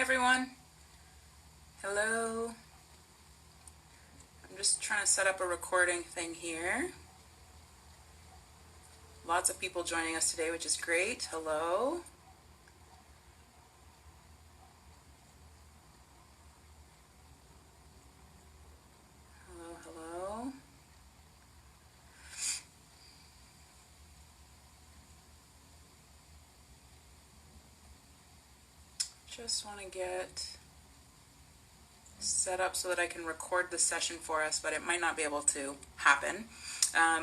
everyone. Hello. I'm just trying to set up a recording thing here. Lots of people joining us today, which is great. Hello. Hello, hello. Just want to get set up so that I can record the session for us, but it might not be able to happen.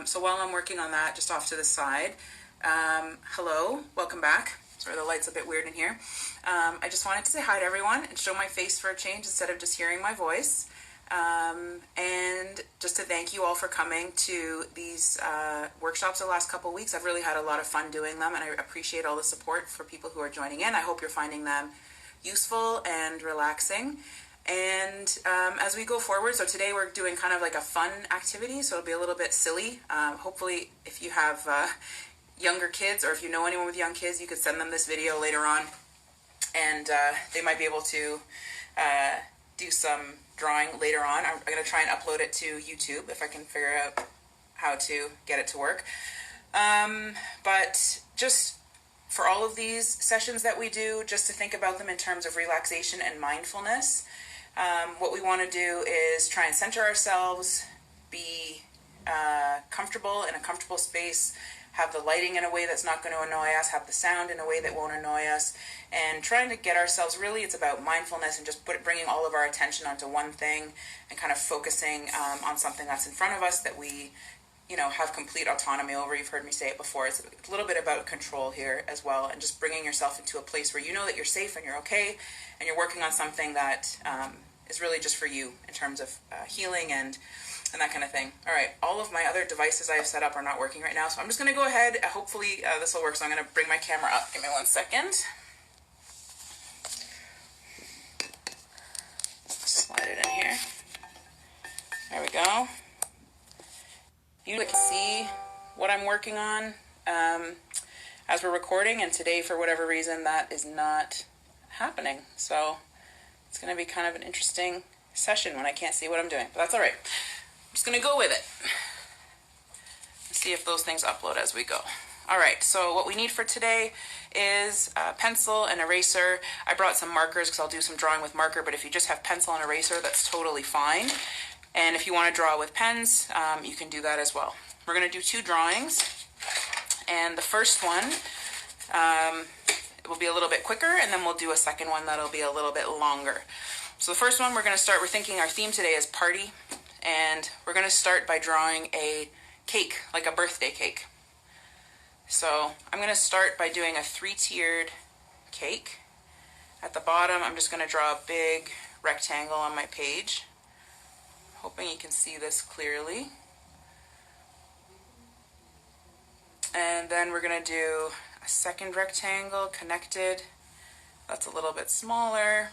So while I'm working on that, just off to the side, hello, welcome back. Sorry, the light's a bit weird in here. I just wanted to say hi to everyone and show my face for a change instead of just hearing my voice. And just to thank you all for coming to these workshops the last couple of weeks. I've really had a lot of fun doing them, and I appreciate all the support for people who are joining in. I hope you're finding them useful and relaxing. And as we go forward, so today we're doing kind of like a fun activity, so it'll be a little bit silly. Hopefully if you have younger kids, or if you know anyone with young kids, you could send them this video later on, and they might be able to do some drawing later on. I'm going to try and upload it to YouTube if I can figure out how to get it to work. But just for all of these sessions that we do, just to think about them in terms of relaxation and mindfulness. What we want to do is try and center ourselves, be comfortable in a comfortable space, have the lighting in a way that's not going to annoy us, have the sound in a way that won't annoy us, and trying to get ourselves, really it's about mindfulness and just bringing all of our attention onto one thing and kind of focusing on something that's in front of us that we have complete autonomy over. You've heard me say it before. It's a little bit about control here as well, and just bringing yourself into a place where you know that you're safe and you're okay, and you're working on something that is really just for you in terms of healing and that kind of thing. All right, all of my other devices I have set up are not working right now, so I'm just going to go ahead. Hopefully this will work, so I'm going to bring my camera up. Give me 1 second. Slide it in here. There we go. You can see what I'm working on as we're recording, and today for whatever reason that is not happening, so it's going to be kind of an interesting session when I can't see what I'm doing, but that's all right. I'm just going to go with it. Let's see if those things upload as we go. All right, so what we need for today is a pencil and eraser. I brought some markers because I'll do some drawing with marker, but if you just have pencil and eraser, that's totally fine. And if you want to draw with pens, you can do that as well. We're going to do 2 drawings, and the first one will be a little bit quicker, and then we'll do a second one that'll be a little bit longer. So the first one we're thinking our theme today is party, and we're going to start by drawing a cake, like a birthday cake. So I'm going to start by doing a 3-tiered cake. At the bottom, I'm just going to draw a big rectangle on my page. Hoping you can see this clearly. And then we're going to do a second rectangle connected. That's a little bit smaller.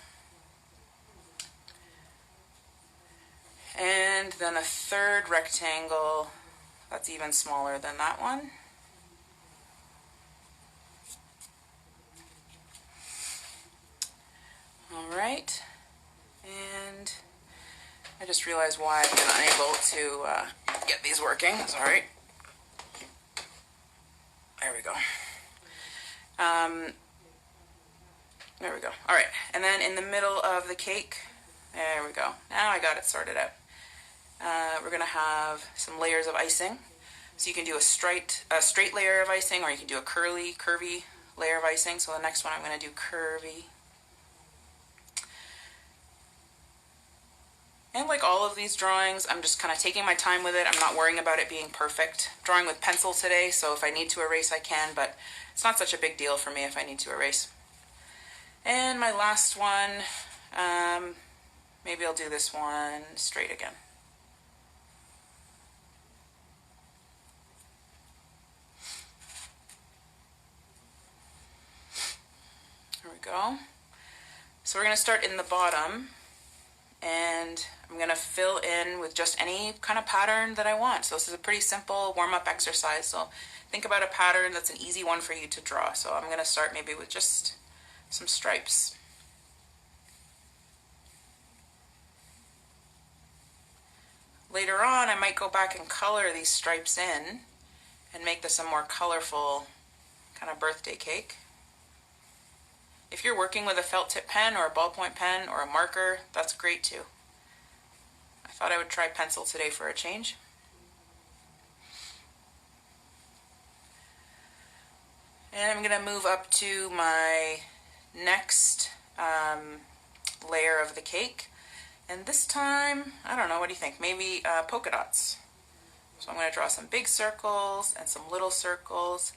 And then a third rectangle that's even smaller than that one. All right. And I just realized why I've been unable to get these working. Sorry. There we go. There we go. All right. And then in the middle of the cake, there we go. Now I got it sorted out. We're going to have some layers of icing. So you can do a straight layer of icing, or you can do a curvy layer of icing. So the next one I'm going to do curvy. And like all of these drawings, I'm just kind of taking my time with it. I'm not worrying about it being perfect. I'm drawing with pencil today, so if I need to erase, I can, but it's not such a big deal for me if I need to erase. And my last one, maybe I'll do this one straight again. There we go. So we're going to start in the bottom, and I'm going to fill in with just any kind of pattern that I want. So this is a pretty simple warm-up exercise. So think about a pattern that's an easy one for you to draw. So I'm going to start maybe with just some stripes. Later on, I might go back and color these stripes in and make this a more colorful kind of birthday cake. If you're working with a felt tip pen or a ballpoint pen or a marker, that's great too. I thought I would try pencil today for a change. And I'm going to move up to my next layer of the cake. And this time, I don't know, what do you think? Maybe polka dots. So I'm going to draw some big circles and some little circles.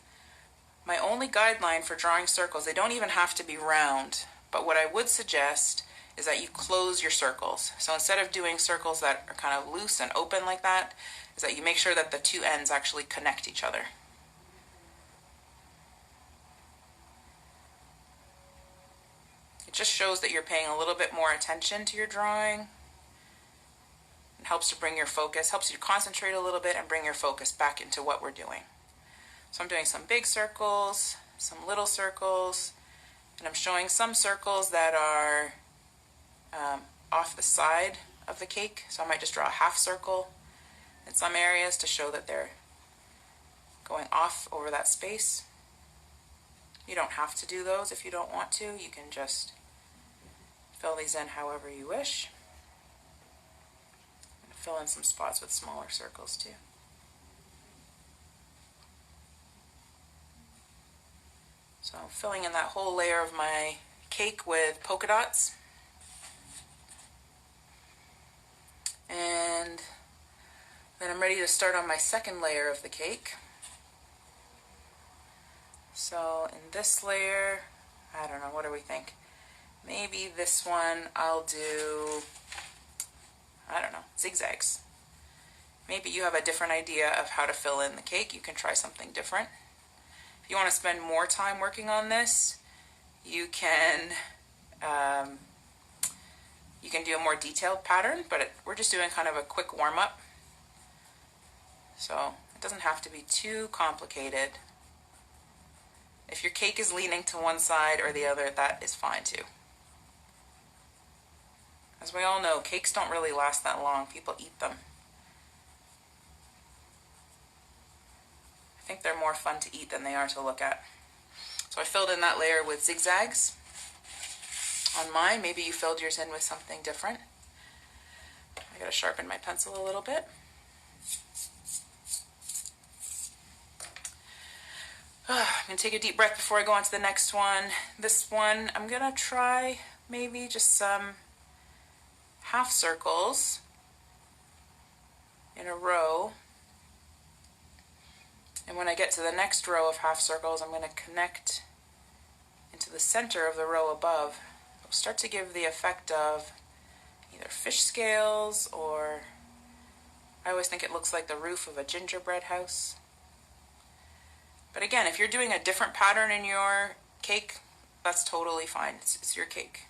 My only guideline for drawing circles, they don't even have to be round, but what I would suggest is that you close your circles. So instead of doing circles that are kind of loose and open like that, is that you make sure that the two ends actually connect each other. It just shows that you're paying a little bit more attention to your drawing. It helps to bring your focus, helps you to concentrate a little bit and bring your focus back into what we're doing. So I'm doing some big circles, some little circles, and I'm showing some circles that are off the side of the cake. So I might just draw a half circle in some areas to show that they're going off over that space. You don't have to do those if you don't want to. You can just fill these in however you wish. And fill in some spots with smaller circles too. So I'm filling in that whole layer of my cake with polka dots. And then I'm ready to start on my second layer of the cake. So in this layer, I don't know, what do we think? Maybe this one I'll do, I don't know, zigzags. Maybe you have a different idea of how to fill in the cake. You can try something different. If you want to spend more time working on this, you can do a more detailed pattern, but we're just doing kind of a quick warm-up. So it doesn't have to be too complicated. If your cake is leaning to one side or the other, that is fine too. As we all know, cakes don't really last that long. People eat them. I think they're more fun to eat than they are to look at. So I filled in that layer with zigzags on mine. Maybe you filled yours in with something different. I gotta sharpen my pencil a little bit. I'm gonna take a deep breath before I go on to the next one. This one, I'm gonna try maybe just some half circles in a row. And when I get to the next row of half circles, I'm going to connect into the center of the row above. It'll start to give the effect of either fish scales, or I always think it looks like the roof of a gingerbread house. But again, if you're doing a different pattern in your cake, that's totally fine. It's your cake.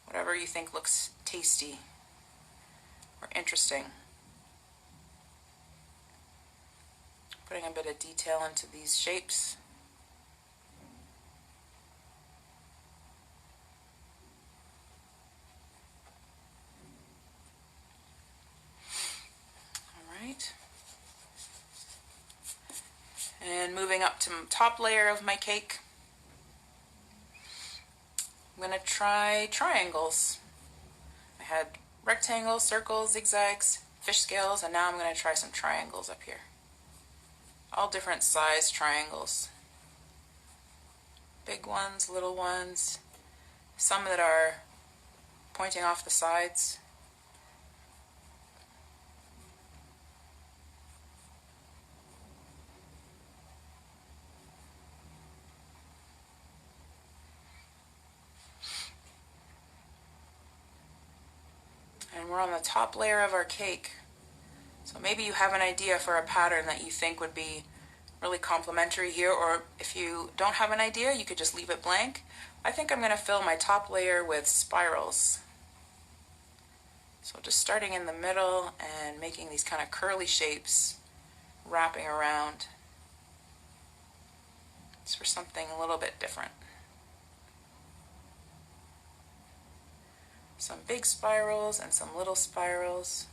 Whatever you think looks tasty or interesting. Putting a bit of detail into these shapes. All right. And moving up to the top layer of my cake, I'm going to try triangles. I had rectangles, circles, zigzags, fish scales, and now I'm going to try some triangles up here. All different size triangles. Big ones, little ones, some that are pointing off the sides. And we're on the top layer of our cake. So maybe you have an idea for a pattern that you think would be really complementary here, or if you don't have an idea, you could just leave it blank. I think I'm going to fill my top layer with spirals. So just starting in the middle and making these kind of curly shapes, wrapping around. It's for something a little bit different. Some big spirals and some little spirals.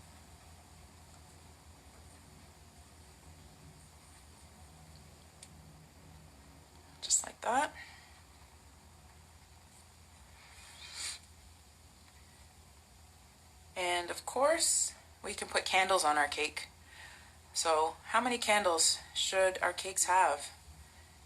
just like that. And of course, we can put candles on our cake. So how many candles should our cakes have?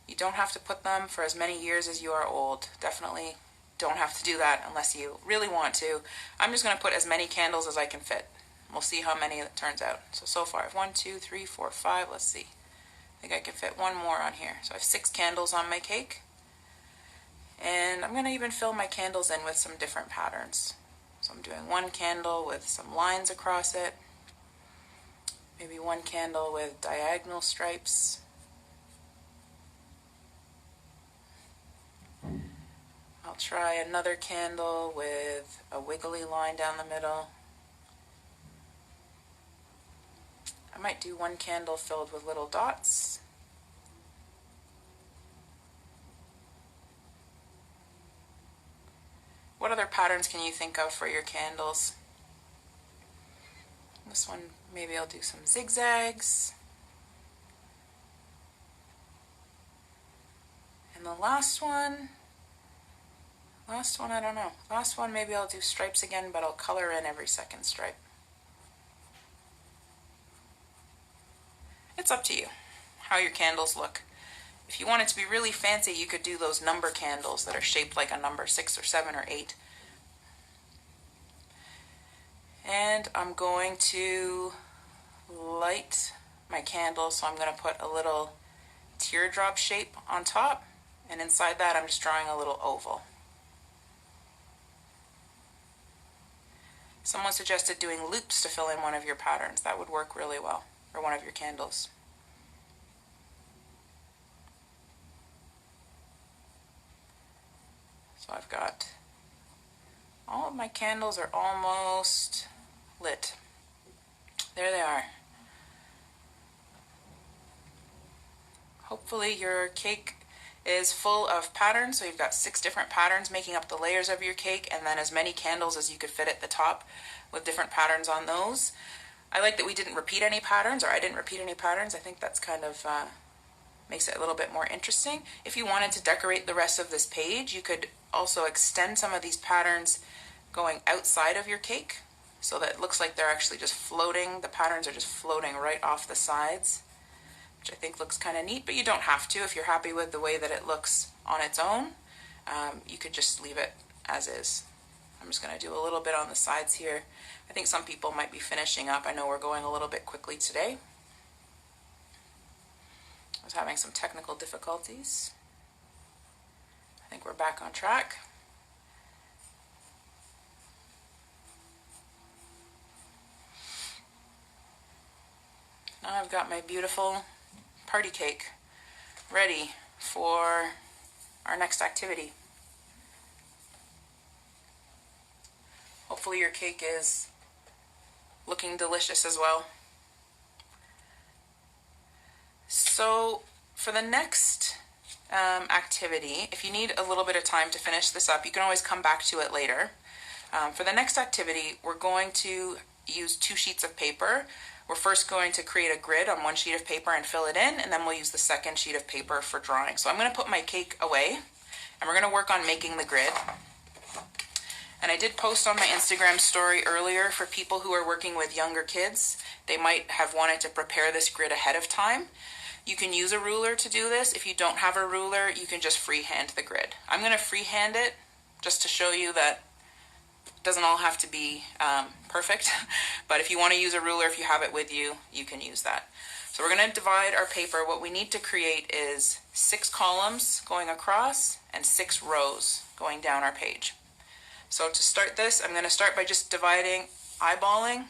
You don't have to put them for as many years as you are old. Definitely don't have to do that unless you really want to. I'm just going to put as many candles as I can fit. We'll see how many it turns out. So far I have 1, 2, 3, 4, 5. Let's see. I think I can fit one more on here. So I have 6 candles on my cake. And I'm going to even fill my candles in with some different patterns. So I'm doing one candle with some lines across it. Maybe one candle with diagonal stripes. I'll try another candle with a wiggly line down the middle. I might do one candle filled with little dots. What other patterns can you think of for your candles? This one, maybe I'll do some zigzags. And the last one, I don't know. Last one, maybe I'll do stripes again, but I'll color in every second stripe. It's up to you how your candles look. If you want it to be really fancy, you could do those number candles that are shaped like a number, 6 or 7 or 8. And I'm going to light my candle, so I'm going to put a little teardrop shape on top, and inside that I'm just drawing a little oval. Someone suggested doing loops to fill in one of your patterns. That would work really well for one of your candles. So I've got all of my candles are almost lit. There they are. Hopefully your cake is full of patterns, so you've got 6 different patterns making up the layers of your cake, and then as many candles as you could fit at the top with different patterns on those. I like that we didn't repeat any patterns, or I didn't repeat any patterns. I think that's kind of makes it a little bit more interesting. If you wanted to decorate the rest of this page, you could also extend some of these patterns going outside of your cake so that it looks like they're actually just floating. The patterns are just floating right off the sides, which I think looks kind of neat, but you don't have to. If you're happy with the way that it looks on its own, you could just leave it as is. I'm just going to do a little bit on the sides here. I think some people might be finishing up. I know we're going a little bit quickly today. I was having some technical difficulties. I think we're back on track. Now I've got my beautiful party cake ready for our next activity. Hopefully your cake is looking delicious as well. So for the next activity, if you need a little bit of time to finish this up, you can always come back to it later. For the next activity, we're going to use 2 sheets of paper. We're first going to create a grid on 1 sheet of paper and fill it in, and then we'll use the second sheet of paper for drawing. So I'm going to put my cake away, and we're going to work on making the grid. And I did post on my Instagram story earlier for people who are working with younger kids. They might have wanted to prepare this grid ahead of time. You can use a ruler to do this. If you don't have a ruler, you can just freehand the grid. I'm going to freehand it just to show you that it doesn't all have to be perfect. But if you want to use a ruler, if you have it with you, you can use that. So we're going to divide our paper. What we need to create is 6 columns going across and 6 rows going down our page. So to start this, I'm going to start by just dividing, eyeballing,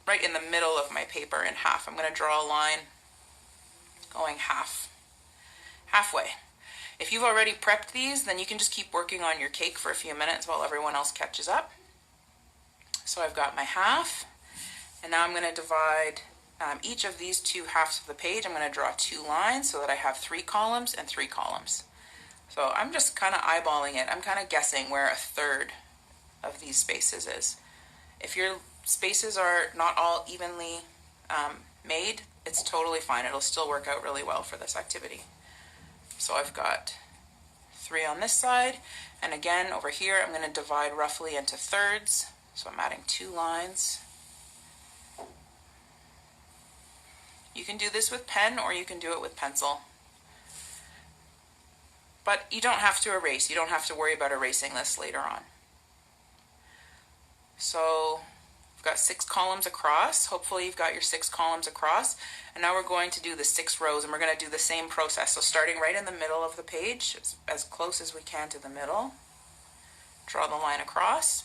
right in the middle of my paper in half. I'm going to draw a line going halfway. If you've already prepped these, then you can just keep working on your cake for a few minutes while everyone else catches up. So I've got my half, and now I'm going to divide each of these 2 halves of the page. I'm going to draw 2 lines so that I have 3 columns and 3 columns. So I'm just kind of eyeballing it. I'm kind of guessing where a third of these spaces is. If your spaces are not all evenly made, it's totally fine. It'll still work out really well for this activity. So I've got 3 on this side, and again over here I'm going to divide roughly into thirds, so I'm adding 2 lines. You can do this with pen or you can do it with pencil, but you don't have to erase. You don't have to worry about erasing this later on. So I've got 6 columns across. Hopefully you've got your 6 columns across, and now we're going to do the 6 rows, and we're going to do the same process. So starting right in the middle of the page, as close as we can to the middle, draw the line across.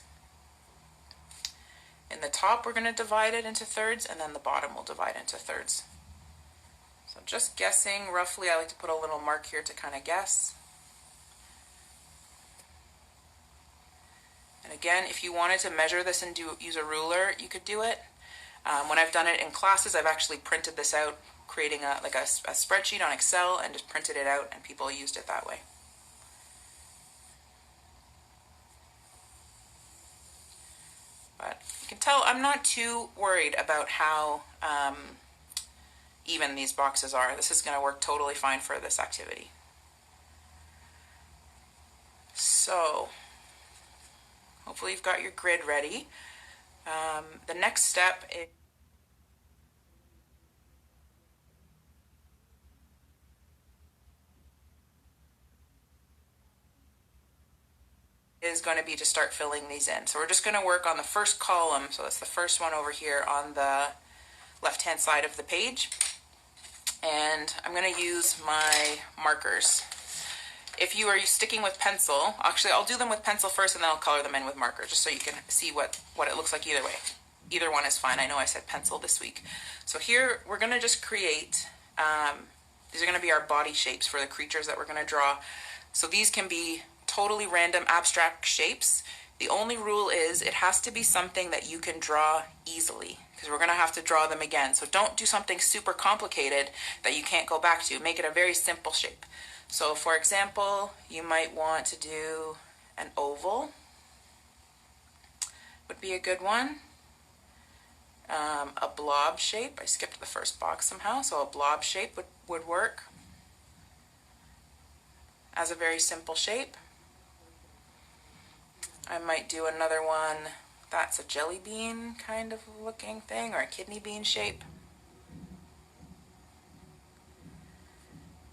In the top we're going to divide it into thirds, and then the bottom will divide into thirds. So just guessing roughly, I like to put a little mark here to kind of guess. And again, if you wanted to measure this and use a ruler, you could do it. When I've done it in classes, I've actually printed this out, creating a spreadsheet on Excel, and just printed it out, and people used it that way. But you can tell I'm not too worried about how even these boxes are. This is going to work totally fine for this activity. So hopefully you've got your grid ready. The next step is going to be to start filling these in. So we're just going to work on the first column. So that's the first one over here on the left-hand side of the page. And I'm going to use my markers. If you are sticking with pencil, actually I'll do them with pencil first and then I'll color them in with marker, just so you can see what it looks like either way. Either one is fine. I know I said pencil this week. So here we're going to just create, these are going to be our body shapes for the creatures that we're going to draw. So these can be totally random abstract shapes. The only rule is it has to be something that you can draw easily, because we're going to have to draw them again. So don't do something super complicated that you can't go back to. Make it a very simple shape. So for example, you might want to do an oval, would be a good one. A blob shape. I skipped the first box somehow, so a blob shape would work as a very simple shape. I might do another one that's a jelly bean kind of looking thing, or a kidney bean shape.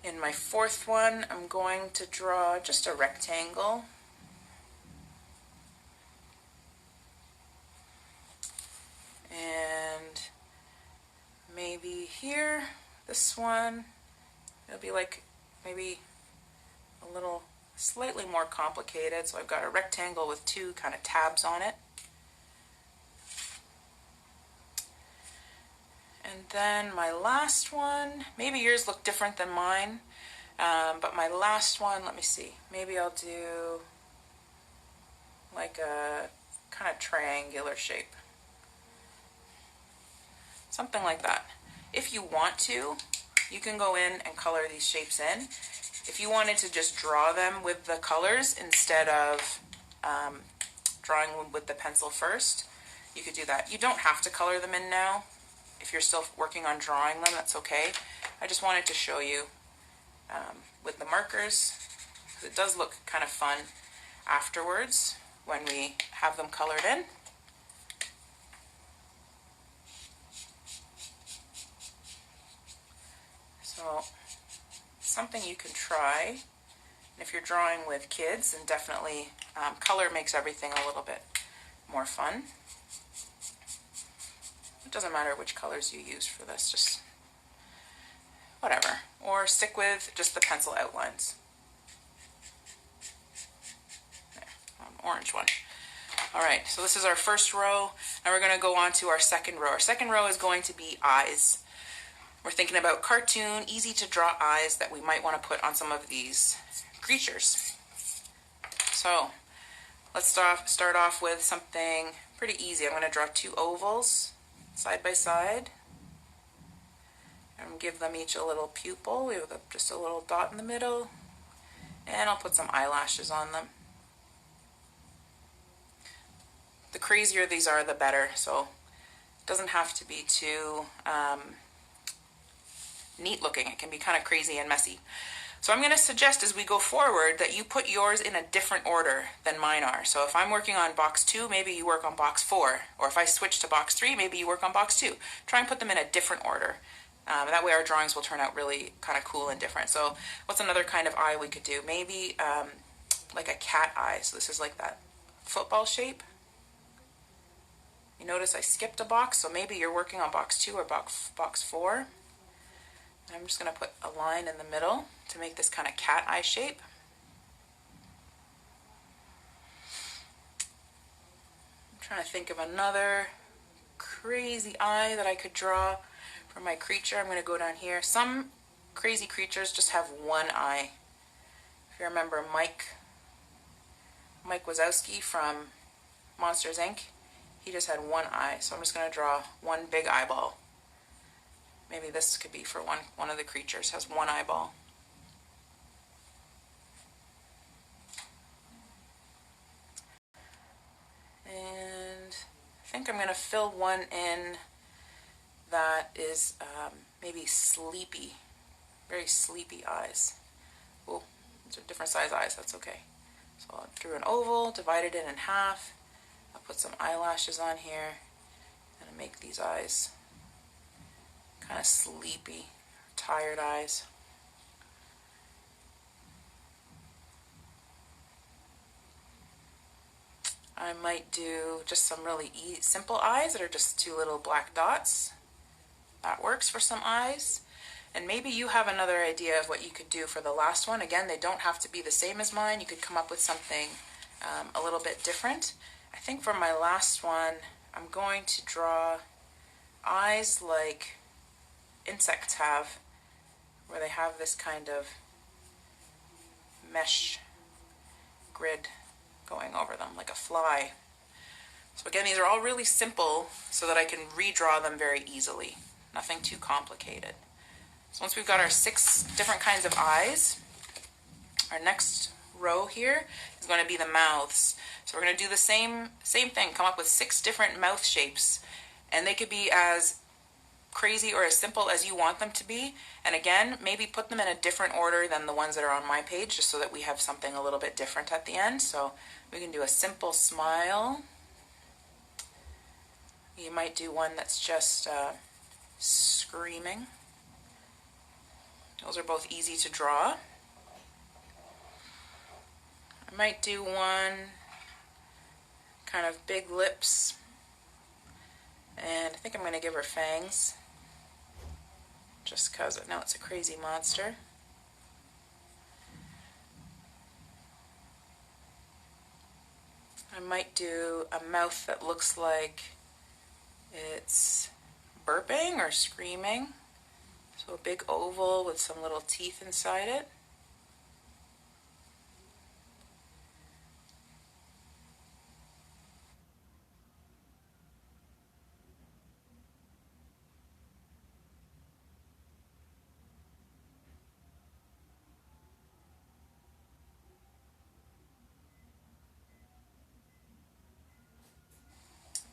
In my fourth one, I'm going to draw just a rectangle. And maybe here, this one, it'll be like maybe a little slightly more complicated. So I've got a rectangle with 2 kind of tabs on it. And then my last one, maybe yours look different than mine, but my last one, let me see, maybe I'll do like a kind of triangular shape. Something like that. If you want to, you can go in and color these shapes in. If you wanted to just draw them with the colors instead of drawing with the pencil first, you could do that. You don't have to color them in now. If you're still working on drawing them, that's okay. I just wanted to show you with the markers, because it does look kind of fun afterwards when we have them colored in. So something you can try. And if you're drawing with kids, then definitely color makes everything a little bit more fun. It doesn't matter which colors you use for this, just whatever. Or stick with just the pencil outlines. There, an orange one. Alright, so this is our first row. Now we're going to go on to our second row. Our second row is going to be eyes. We're thinking about cartoon, easy to draw eyes that we might want to put on some of these creatures. So let's start off with something pretty easy. I'm going to draw 2 ovals side by side and give them each a little pupil with just a little dot in the middle, and I'll put some eyelashes on them. The crazier these are, the better, so it doesn't have to be too neat looking. It can be kind of crazy and messy. So I'm going to suggest as we go forward that you put yours in a different order than mine are. So if I'm working on box 2, maybe you work on box 4. Or if I switch to box 3, maybe you work on box 2. Try and put them in a different order. That way our drawings will turn out really kind of cool and different. So what's another kind of eye we could do? Maybe like a cat eye. So this is like that football shape. You notice I skipped a box, so maybe you're working on box 2 or box 4. And I'm just going to put a line in the middle to make this kind of cat eye shape. I'm trying to think of another crazy eye that I could draw for my creature. I'm going to go down here. Some crazy creatures just have one eye. If you remember Mike Wazowski from Monsters Inc., he just had one eye. So I'm just going to draw one big eyeball. Maybe this could be for one of the creatures, has one eyeball. And I think I'm going to fill one in that is maybe sleepy, very sleepy eyes. Oh, these are different size eyes, that's okay. So I drew an oval, divided it in half. I'll put some eyelashes on here and make these eyes kind of sleepy, tired eyes. I might do just some really simple eyes that are just 2 little black dots. That works for some eyes. And maybe you have another idea of what you could do for the last one. Again, they don't have to be the same as mine. You could come up with something a little bit different. I think for my last one, I'm going to draw eyes like insects have, where they have this kind of mesh grid going over them, like a fly. So again, these are all really simple so that I can redraw them very easily. Nothing too complicated. So once we've got our 6 different kinds of eyes, our next row here is going to be the mouths. So we're going to do the same thing, come up with 6 different mouth shapes, and they could be as crazy or as simple as you want them to be. And again, maybe put them in a different order than the ones that are on my page, just so that we have something a little bit different at the end. So we can do a simple smile. You might do one that's just screaming. Those are both easy to draw. I might do one kind of big lips, and I think I'm going to give her fangs, just because I know it's a crazy monster. I might do a mouth that looks like it's burping or screaming. So a big oval with some little teeth inside it.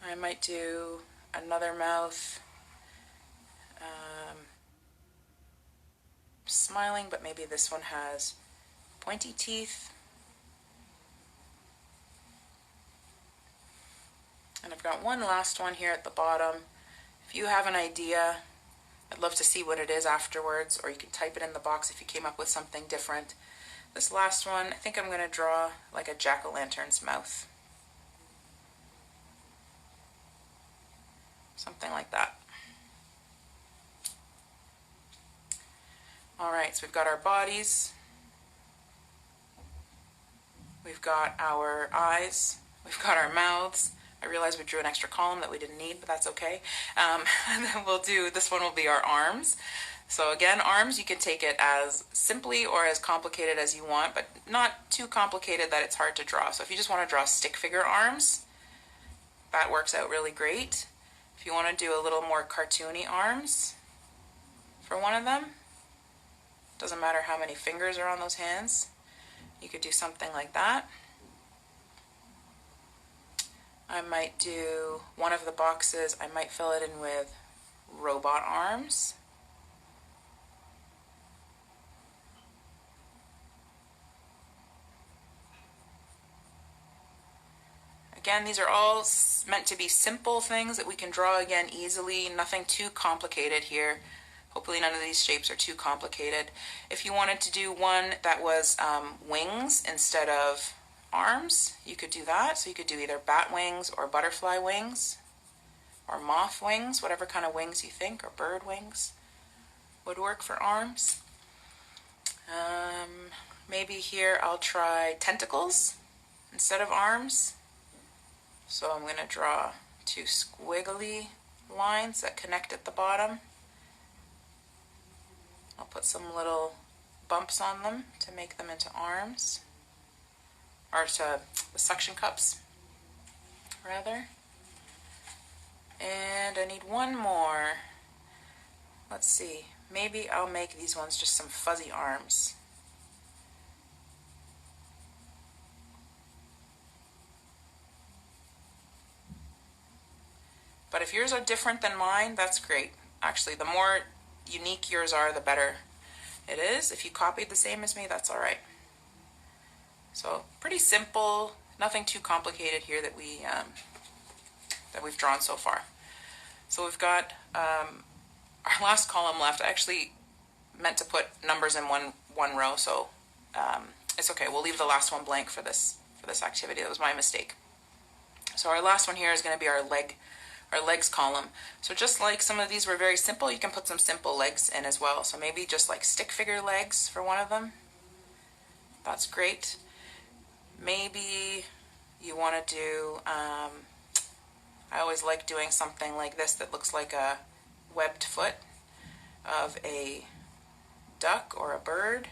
I might do another mouth smiling, but maybe this one has pointy teeth. And I've got one last one here at the bottom. If you have an idea, I'd love to see what it is afterwards, or you can type it in the box if you came up with something different. This last one, I think I'm going to draw like a jack-o'-lantern's mouth. Something like that. Alright, so we've got our bodies, we've got our eyes, we've got our mouths. I realize we drew an extra column that we didn't need, but that's okay. And then we'll do, this one will be our arms. So again, arms, you can take it as simply or as complicated as you want, but not too complicated that it's hard to draw. So if you just want to draw stick figure arms, that works out really great. If you want to do a little more cartoony arms for one of them, doesn't matter how many fingers are on those hands, you could do something like that. I might do one of the boxes, I might fill it in with robot arms. Again, these are all meant to be simple things that we can draw again easily, nothing too complicated here. Hopefully none of these shapes are too complicated. If you wanted to do one that was wings instead of arms, you could do that. So you could do either bat wings or butterfly wings or moth wings, whatever kind of wings you think, or bird wings would work for arms. Maybe here I'll try tentacles instead of arms. So I'm going to draw two squiggly lines that connect at the bottom. I'll put some little bumps on them to make them into arms, or to the suction cups, rather. And I need one more. Let's see, maybe I'll make these ones just some fuzzy arms. But if yours are different than mine, that's great. Actually, the more unique yours are, the better it is. If you copied the same as me, that's all right. So pretty simple, nothing too complicated here that we've drawn so far. So we've got our last column left. I actually meant to put numbers in one row, so it's okay. We'll leave the last one blank for this activity. That was my mistake. So our last one here is going to be our legs column. So just like some of these were very simple, you can put some simple legs in as well. So maybe just like stick figure legs for one of them. That's great. Maybe you want to do, I always like doing something like this that looks like a webbed foot of a duck or a bird.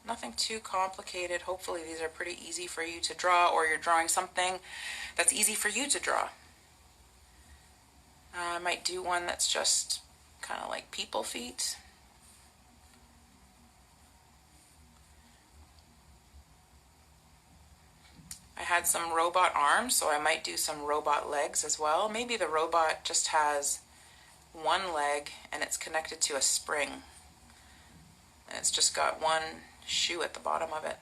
Nothing too complicated. Hopefully these are pretty easy for you to draw, or you're drawing something that's easy for you to draw. I might do one that's just kind of like people feet. I had some robot arms, so I might do some robot legs as well. Maybe the robot just has one leg and it's connected to a spring. And it's just got one shoe at the bottom of it.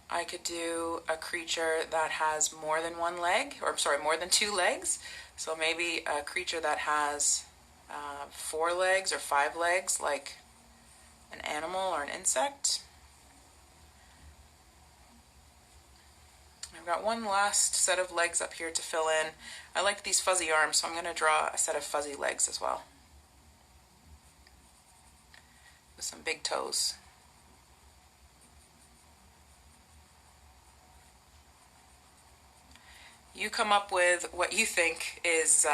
I could do a creature that has more than one leg, or sorry, more than two legs. So maybe a creature that has 4 legs or 5 legs, like an animal or an insect. I've got one last set of legs up here to fill in. I like these fuzzy arms, so I'm going to draw a set of fuzzy legs as well, with some big toes. You come up with what you think is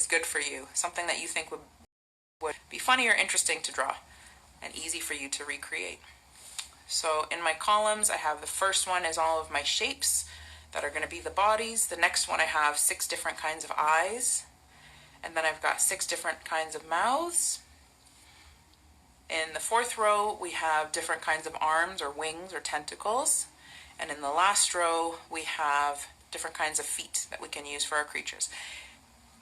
good for you, something that you think would be funny or interesting to draw and easy for you to recreate. So in my columns, I have the first one is all of my shapes that are going to be the bodies. The next one I have 6 different kinds of eyes, and then I've got 6 different kinds of mouths. In the 4th row, we have different kinds of arms or wings or tentacles, and in the last row, we have different kinds of feet that we can use for our creatures.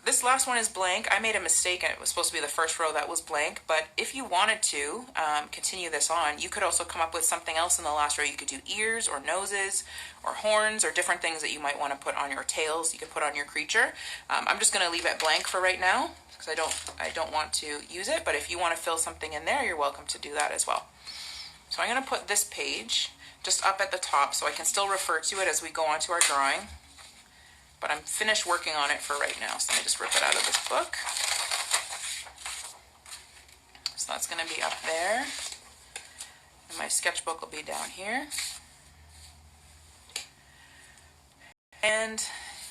This last one is blank. I made a mistake and it was supposed to be the first row that was blank, but if you wanted to continue this on, you could also come up with something else in the last row. You could do ears or noses or horns or different things that you might want to put on your tails. You could put on your creature. I'm just going to leave it blank for right now because I don't want to use it, but if you want to fill something in there, you're welcome to do that as well. So I'm going to put this page just up at the top so I can still refer to it as we go on to our drawing. But I'm finished working on it for right now, so let me just rip it out of this book. So that's going to be up there, and my sketchbook will be down here. And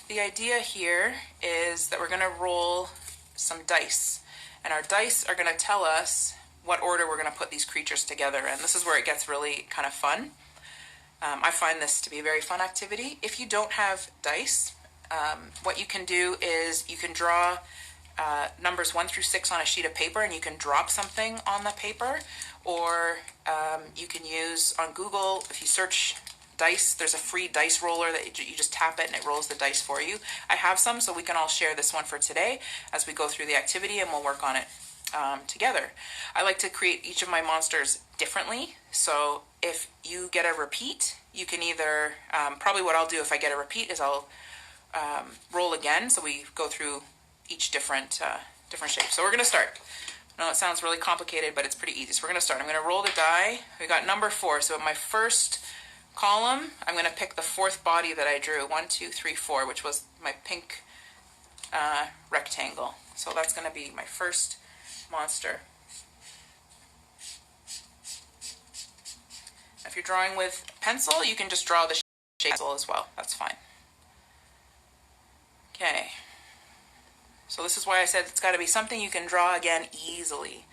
the idea here is that we're going to roll some dice, and our dice are going to tell us what order we're going to put these creatures together in. This is where it gets really kind of fun. I find this to be a very fun activity. If you don't have dice, what you can do is you can draw numbers 1 through 6 on a sheet of paper, and you can drop something on the paper, or you can use on Google, if you search dice. There's a free dice roller that you just tap it and it rolls the dice for you. I have some, so we can all share this one for today as we go through the activity, and we'll work on it together. I like to create each of my monsters differently. So if you get a repeat, you can either, probably what I'll do if I get a repeat is I'll roll again. So we go through each different shape. So we're going to start. I know it sounds really complicated, but it's pretty easy. So we're going to start. I'm going to roll the die. We got number 4. So in my first column, I'm going to pick the 4th body that I drew. 1, 2, 3, 4, which was my pink rectangle. So that's going to be my first monster. If you're drawing with pencil, you can just draw the shape as well. That's fine. Okay. So this is why I said it's got to be something you can draw again easily.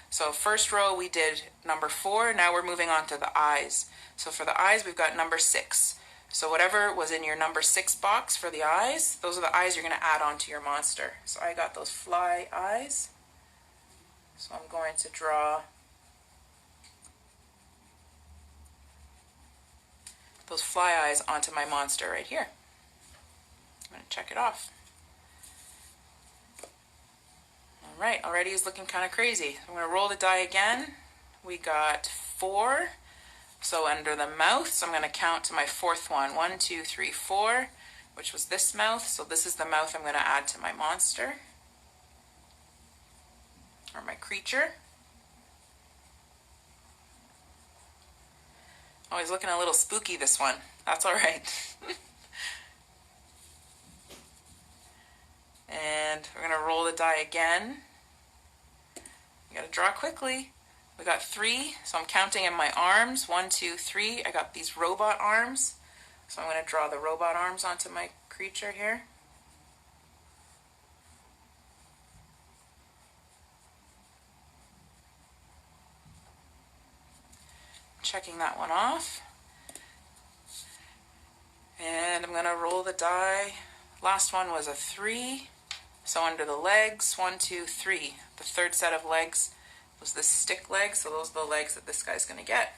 So first row we did number 4. Now we're moving on to the eyes. So for the eyes we've got number 6. So whatever was in your number 6 box for the eyes, those are the eyes you're going to add on to your monster. So I got those fly eyes. So I'm going to draw those fly eyes onto my monster right here. I'm going to check it off. Alright, already is looking kind of crazy. I'm going to roll the die again. We got 4. So under the mouth, so I'm going to count to my 4th one. 1, 2, 3, 4, which was this mouth. So this is the mouth I'm going to add to my monster, or my creature. Oh, he's looking a little spooky, this one. That's alright. And we're going to roll the die again. You got to draw quickly. We got 3, so I'm counting in my arms. 1, 2, 3. I got these robot arms. So I'm going to draw the robot arms onto my creature here. Checking that one off. And I'm going to roll the die. Last one was a 3. So under the legs, 1, 2, 3. The 3rd set of legs was the stick legs, so those are the legs that this guy's going to get.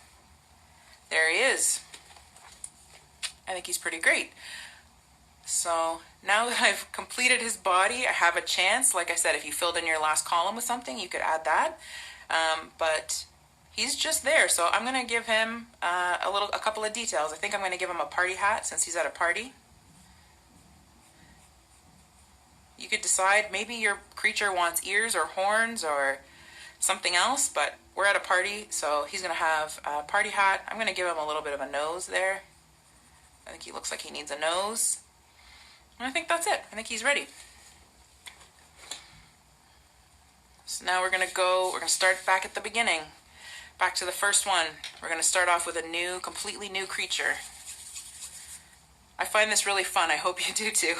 There he is. I think he's pretty great. So now that I've completed his body, I have a chance. Like I said, if you filled in your last column with something, you could add that. But he's just there, so I'm going to give him a couple of details. I think I'm going to give him a party hat since he's at a party. You could decide, maybe your creature wants ears or horns or something else, but we're at a party, so he's going to have a party hat. I'm going to give him a little bit of a nose there. I think he looks like he needs a nose. And I think that's it. I think he's ready. So now we're going to start back at the beginning. Back to the first one. We're going to start off with a completely new creature. I find this really fun. I hope you do too,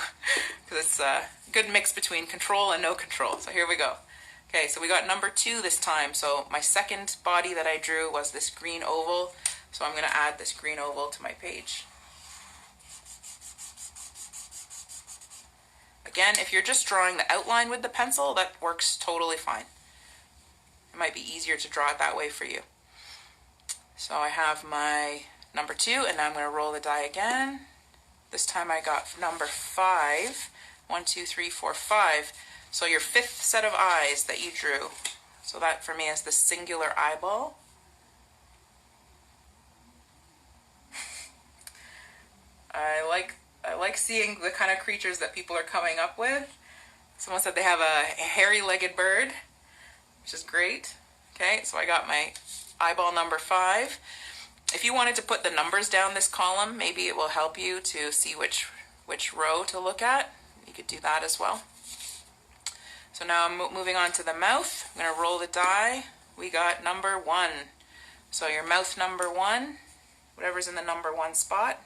because it's a good mix between control and no control. So here we go. Okay, so we got number 2 this time. So my second body that I drew was this green oval. So I'm going to add this green oval to my page. Again, if you're just drawing the outline with the pencil, that works totally fine. It might be easier to draw it that way for you. So I have my number 2, and now I'm going to roll the die again. This time I got number 5. 1, 2, 3, 4, 5. So your 5th set of eyes that you drew. So that for me is the singular eyeball. I like seeing the kind of creatures that people are coming up with. Someone said they have a hairy-legged bird, which is great. Okay, so I got my eyeball number 5. If you wanted to put the numbers down this column, maybe it will help you to see which row to look at. You could do that as well. So now I'm moving on to the mouth. I'm going to roll the die. We got number 1. So your mouth number 1, whatever's in the number 1 spot.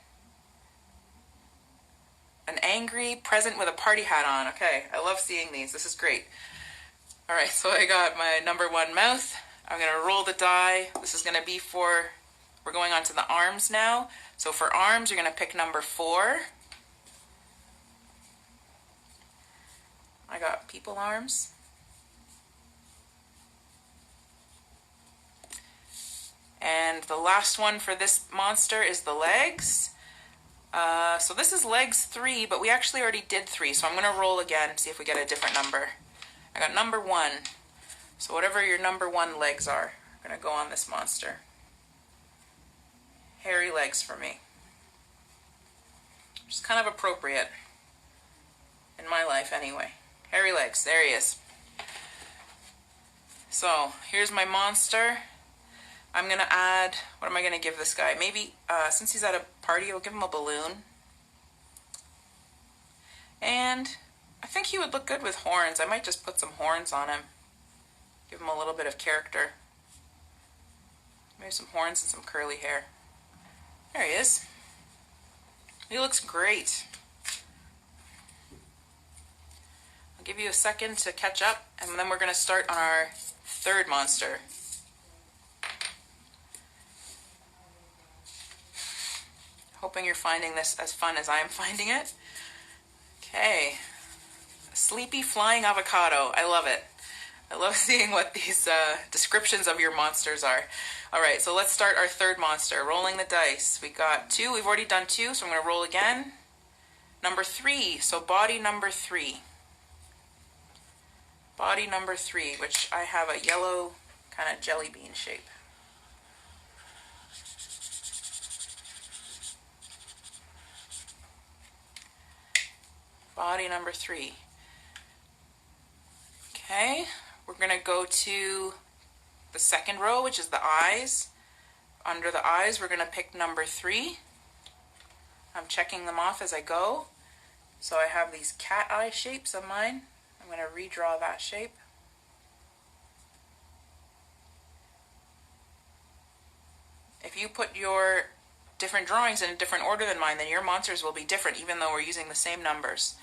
An angry present with a party hat on. Okay, I love seeing these. This is great. Alright, so I got my number 1 mouth. I'm going to roll the die. This is going to be for, we're going on to the arms now. So for arms, you're going to pick number 4. I got people arms. And the last one for this monster is the legs. So this is legs 3, but we actually already did 3, so I'm going to roll again and see if we get a different number. I got number 1. So whatever your number 1 legs are going to go on this monster. Hairy legs for me. Which is kind of appropriate. In my life anyway. Hairy legs. There he is. So here's my monster. I'm going to add, what am I going to give this guy? Maybe, since he's at a party, I'll give him a balloon. And I think he would look good with horns. I might just put some horns on him. Give him a little bit of character. Maybe some horns and some curly hair. There he is. He looks great. I'll give you a second to catch up, and then we're going to start on our third monster. Hoping you're finding this as fun as I'm finding it. Okay. A sleepy flying avocado. I love it. I love seeing what these descriptions of your monsters are. Alright, so let's start our third monster. Rolling the dice. We got 2. We've already done 2, so I'm going to roll again. Number 3. So body number 3. Body number 3, which I have a yellow kind of jelly bean shape. Body number 3. Okay, we're going to go to the second row, which is the eyes. Under the eyes, we're going to pick number 3. I'm checking them off as I go. So I have these cat eye shapes of mine. I'm going to redraw that shape. If you put your different drawings in a different order than mine, then your monsters will be different, even though we're using the same numbers,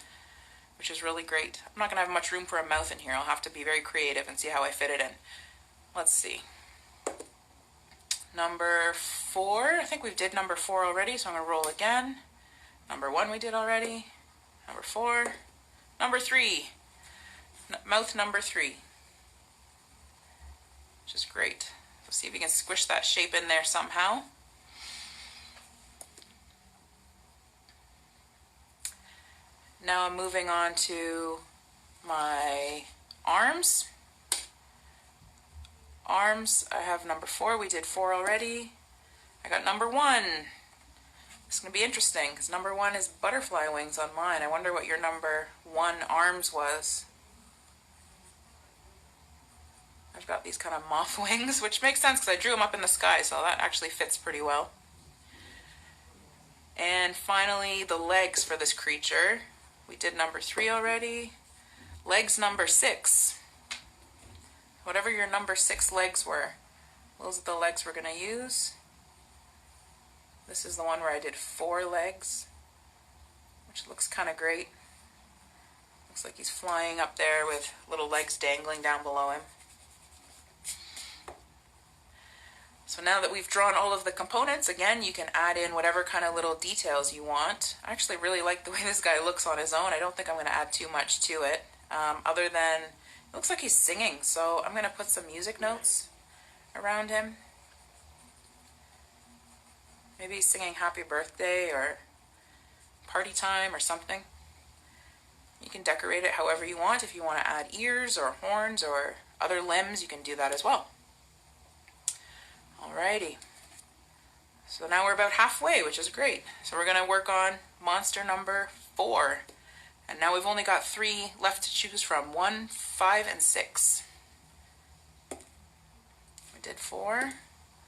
which is really great. I'm not going to have much room for a mouth in here. I'll have to be very creative and see how I fit it in. Let's see. Number 4. I think we did number 4 already, so I'm going to roll again. Number 1 we did already. Number 4. Number 3. Mouth number 3. Which is great. Let's see if we can squish that shape in there somehow. Now I'm moving on to my arms. Arms, I have number 4. We did 4 already. I got number 1. It's going to be interesting because number 1 is butterfly wings on mine. I wonder what your number 1 arms was. I've got these kind of moth wings, which makes sense because I drew them up in the sky, so that actually fits pretty well. And finally, the legs for this creature. We did number 3 already. Legs number 6. Whatever your number 6 legs were, those are the legs we're going to use. This is the one where I did 4 legs, which looks kind of great. Looks like he's flying up there with little legs dangling down below him. So now that we've drawn all of the components, again, you can add in whatever kind of little details you want. I actually really like the way this guy looks on his own. I don't think I'm going to add too much to it, other than it looks like he's singing. So I'm going to put some music notes around him. Maybe he's singing happy birthday or party time or something. You can decorate it however you want. If you want to add ears or horns or other limbs, you can do that as well. Alrighty. So now we're about halfway, which is great. So we're going to work on monster number 4. And now we've only got 3 left to choose from. 1, 5, and 6. We did 4.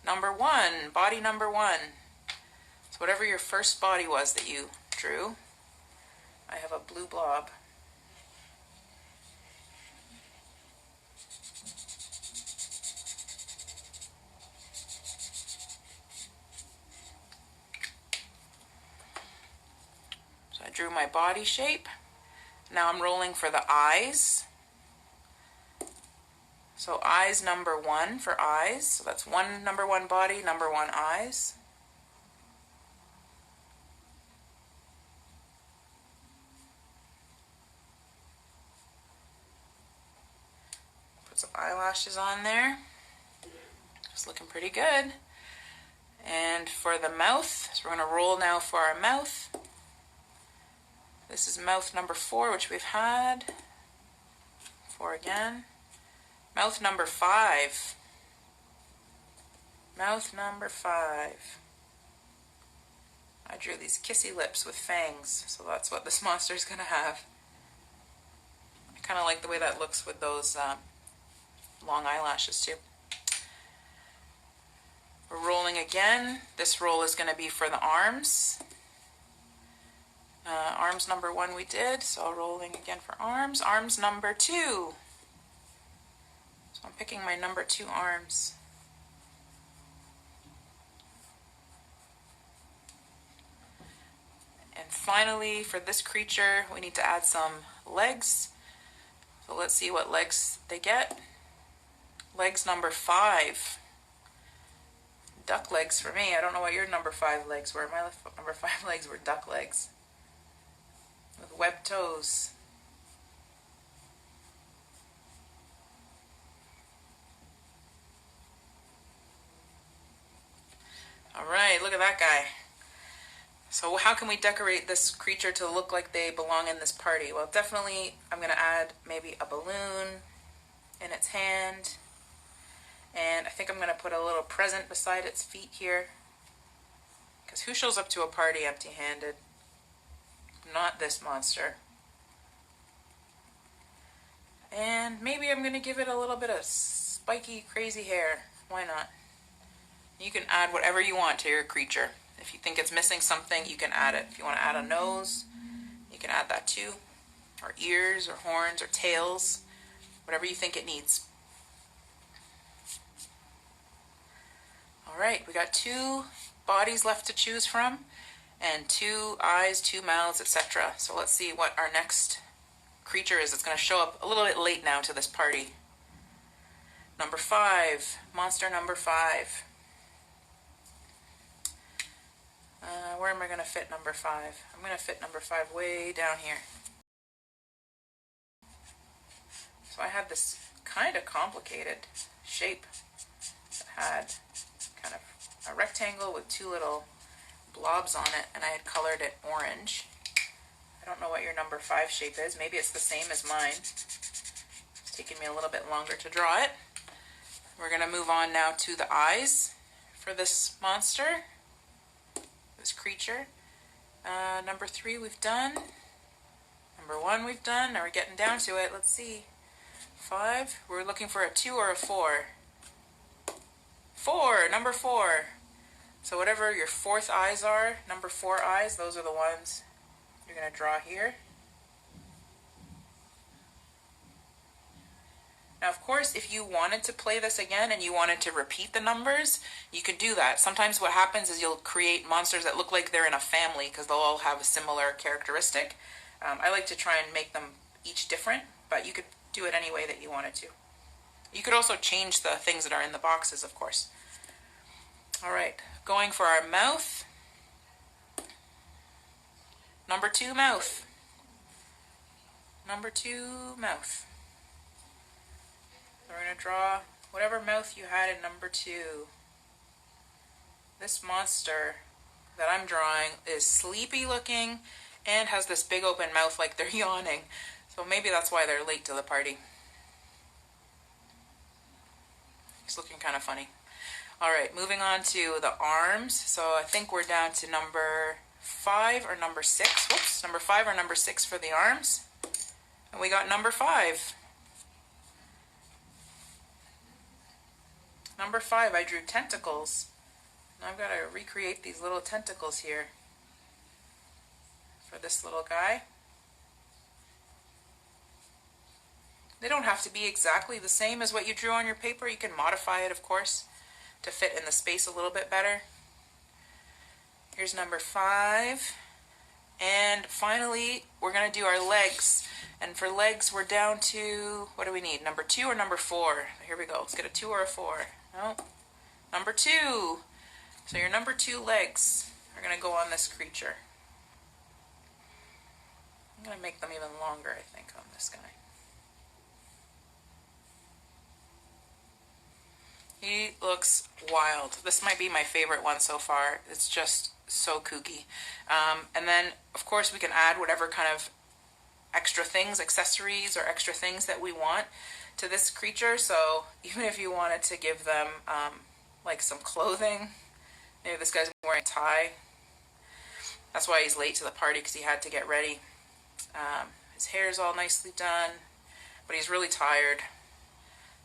Number 1, body number 1. So whatever your first body was that you drew, I have a blue blob. So I drew my body shape. Now I'm rolling for the eyes. So eyes number 1 for eyes. So that's number 1 body, number 1 eyes. Put some eyelashes on there. Just looking pretty good. And for the mouth, so we're going to roll now for our mouth. This is mouth number 4, which we've had. 4 again. Mouth number 5. Mouth number 5. I drew these kissy lips with fangs, so that's what this monster's going to have. I kind of like the way that looks with those long eyelashes too. We're rolling again. This roll is going to be for the arms. Arms number 1 we did, so rolling again for arms. Arms number 2. So I'm picking my number 2 arms. And finally, for this creature, we need to add some legs. So let's see what legs they get. Legs number 5. Duck legs for me. I don't know what your number 5 legs were. My number 5 legs were duck legs with webbed toes. All right, look at that guy. So how can we decorate this creature to look like they belong in this party? Well, definitely I'm going to add maybe a balloon in its hand. And I think I'm going to put a little present beside its feet here. Because who shows up to a party empty-handed? Not this monster. And maybe I'm going to give it a little bit of spiky, crazy hair. Why not? You can add whatever you want to your creature. If you think it's missing something, you can add it. If you want to add a nose, you can add that too. Or ears, or horns, or tails. Whatever you think it needs. Alright, we got 2 bodies left to choose from. And 2 eyes, 2 mouths, etc. So let's see what our next creature is. It's going to show up a little bit late now to this party. Number 5. Monster number 5. Where am I going to fit number 5? I'm going to fit number 5 way down here. So I had this kind of complicated shape that had kind of a rectangle with 2 little blobs on it, and I had colored it orange. I don't know what your number 5 shape is. Maybe it's the same as mine. It's taking me a little bit longer to draw it. We're going to move on now to the eyes for this monster. This creature. Number 3 we've done. Number 1 we've done. Now we're getting down to it. Let's see. 5. We're looking for a 2 or a 4. 4. Number 4. So whatever your 4th eyes are, number 4 eyes, those are the ones you're going to draw here. Now, of course, if you wanted to play this again and you wanted to repeat the numbers, you could do that. Sometimes what happens is you'll create monsters that look like they're in a family because they'll all have a similar characteristic. I like to try and make them each different, but you could do it any way that you wanted to. You could also change the things that are in the boxes, of course. All right, going for our mouth. Number 2 mouth. Number 2 mouth. We're going to draw whatever mouth you had in number 2. This monster that I'm drawing is sleepy looking and has this big open mouth like they're yawning. So maybe that's why they're late to the party. He's looking kind of funny. Alright, moving on to the arms. So I think we're down to number 5 or number 6. Whoops, number 5 or number 6 for the arms. And we got number 5. Number 5, I drew tentacles. Now I've got to recreate these little tentacles here for this little guy. They don't have to be exactly the same as what you drew on your paper. You can modify it, of course, to fit in the space a little bit better. Here's number 5. And finally, we're going to do our legs. And for legs, we're down to, what do we need? Number 2 or number 4? Here we go. Let's get a 2 or a 4. No. Number 2. So your number 2 legs are going to go on this creature. I'm going to make them even longer, I think, on this guy. He looks wild. This might be my favorite one so far. It's just so kooky. And then, of course, we can add whatever kind of extra things, accessories, or extra things that we want to this creature. So even if you wanted to give them like some clothing, maybe this guy's wearing a tie. That's why he's late to the party, because he had to get ready. His hair's all nicely done, but he's really tired.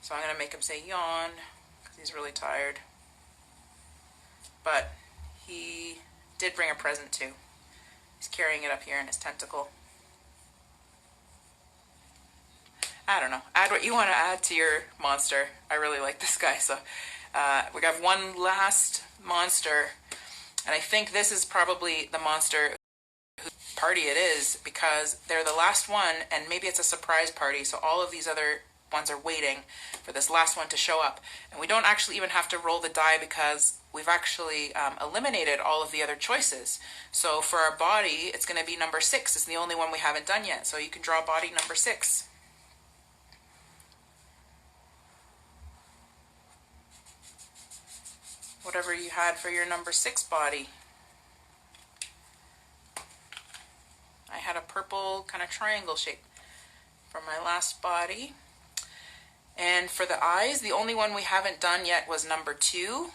So I'm going to make him say yawn, because he's really tired. But he did bring a present too. He's carrying it up here in his tentacle. I don't know. Add what you want to add to your monster. I really like this guy. So we have one last monster, and I think this is probably the monster whose party it is, because they're the last one, and maybe it's a surprise party, so all of these other ones are waiting for this last one to show up. And we don't actually even have to roll the die, because we've actually eliminated all of the other choices. So for our body, it's going to be number 6. It's the only one we haven't done yet. So you can draw body number 6. Whatever you had for your number 6 body. I had a purple kind of triangle shape for my last body. And for the eyes, the only one we haven't done yet was number 2.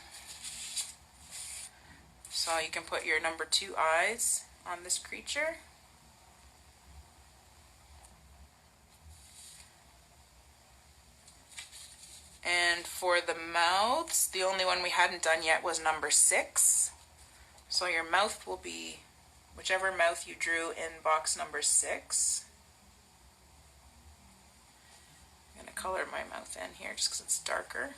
So you can put your number 2 eyes on this creature. And for the mouths, the only one we hadn't done yet was number 6. So your mouth will be whichever mouth you drew in box number 6. I'm going to color my mouth in here just because it's darker.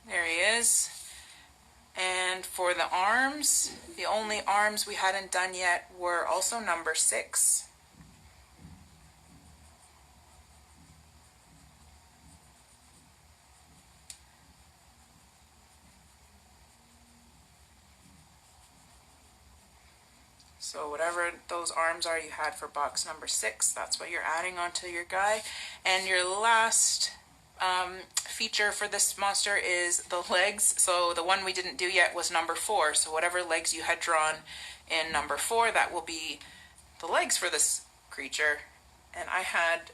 There he is. And for the arms, the only arms we hadn't done yet were also number 6. So whatever those arms are you had for box number 6, that's what you're adding onto your guy. And your last feature for this monster is the legs. So the one we didn't do yet was number 4. So whatever legs you had drawn in number 4, that will be the legs for this creature. And I had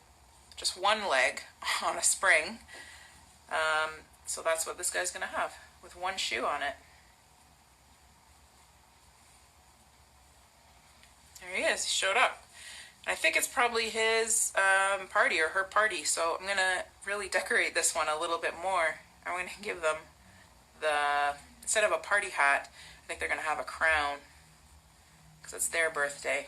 just one leg on a spring. So that's what this guy's going to have, with one shoe on it. There he is. He showed up. I think it's probably his party or her party, so I'm going to really decorate this one a little bit more. I'm going to give them instead of a party hat, I think they're going to have a crown, because it's their birthday,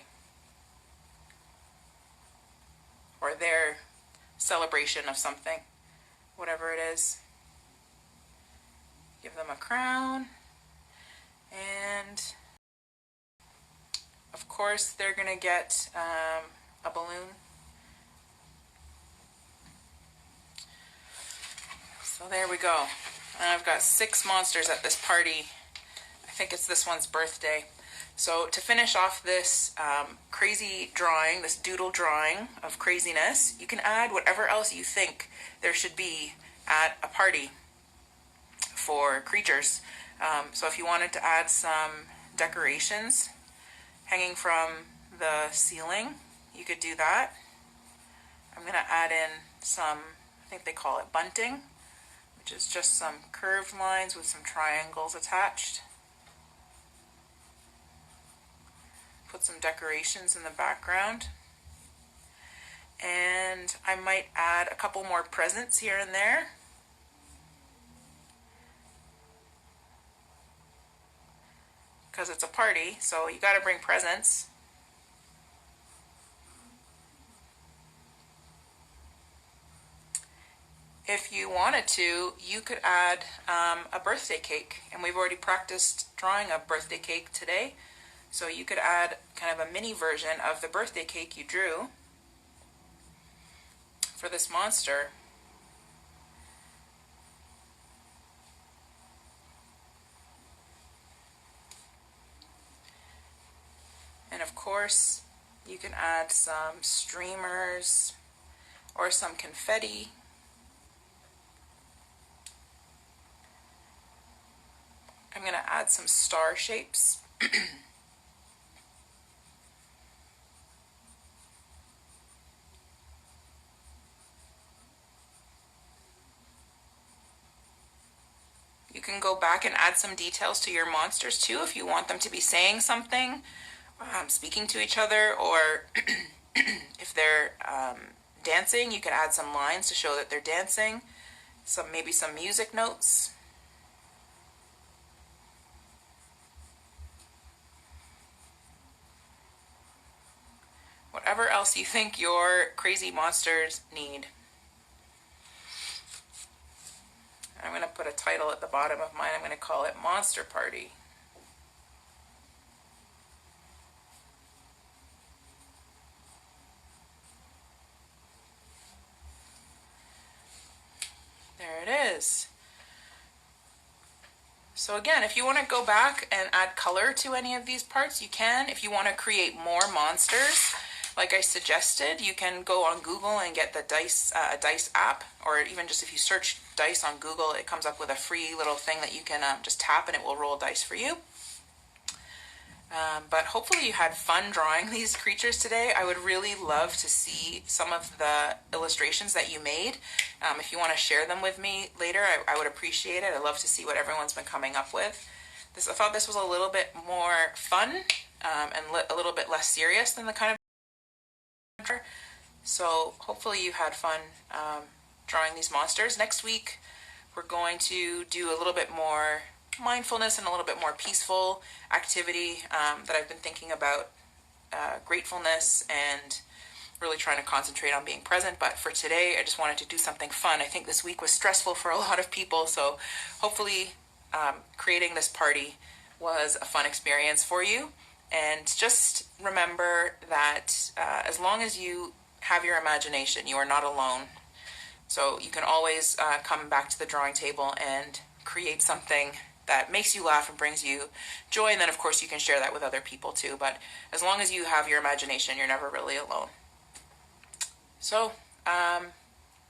or their celebration of something, whatever it is. Give them a crown, and of course, they're going to get a balloon. So there we go. And I've got 6 monsters at this party. I think it's this one's birthday. So to finish off this crazy drawing, this doodle drawing of craziness, you can add whatever else you think there should be at a party for creatures. So if you wanted to add some decorations hanging from the ceiling, you could do that. I'm going to add in some, I think they call it bunting, which is just some curved lines with some triangles attached. Put some decorations in the background. And I might add a couple more presents here and there. Because it's a party, so you got to bring presents. If you wanted to, you could add a birthday cake, and we've already practiced drawing a birthday cake today, so you could add kind of a mini version of the birthday cake you drew for this monster. And of course, you can add some streamers or some confetti I'm going to add some star shapes. You can go back and add some details to your monsters too if you want them to be saying something, speaking to each other, or if they're dancing, you can add some lines to show that they're dancing, maybe some music notes. Whatever else you think your crazy monsters need. I'm going to put a title at the bottom of mine. I'm going to call it Monster Party. There it is. So again, if you want to go back and add color to any of these parts, you can. If you want to create more monsters, like I suggested, you can go on Google and get the Dice app, or even just if you search dice on Google, it comes up with a free little thing that you can just tap and it will roll dice for you. But hopefully you had fun drawing these creatures today. I would really love to see some of the illustrations that you made. If you want to share them with me later, I would appreciate it. I'd love to see what everyone's been coming up with. I thought this was a little bit more fun and a little bit less serious than the kind of. So hopefully you had fun drawing these monsters. Next week we're going to do a little bit more mindfulness and a little bit more peaceful activity that I've been thinking about, gratefulness and really trying to concentrate on being present. But for today, I just wanted to do something fun. I think this week was stressful for a lot of people, so hopefully creating this party was a fun experience for you. And just remember that as long as you have your imagination, you are not alone. So you can always come back to the drawing table and create something that makes you laugh and brings you joy. And then, of course, you can share that with other people too. But as long as you have your imagination, you're never really alone. So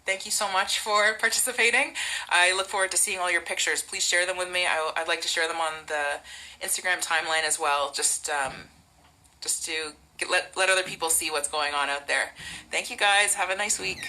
thank you so much for participating. I look forward to seeing all your pictures. Please share them with me. I'd like to share them on the Instagram timeline as well, just to let other people see what's going on out there. Thank you guys. Have a nice week.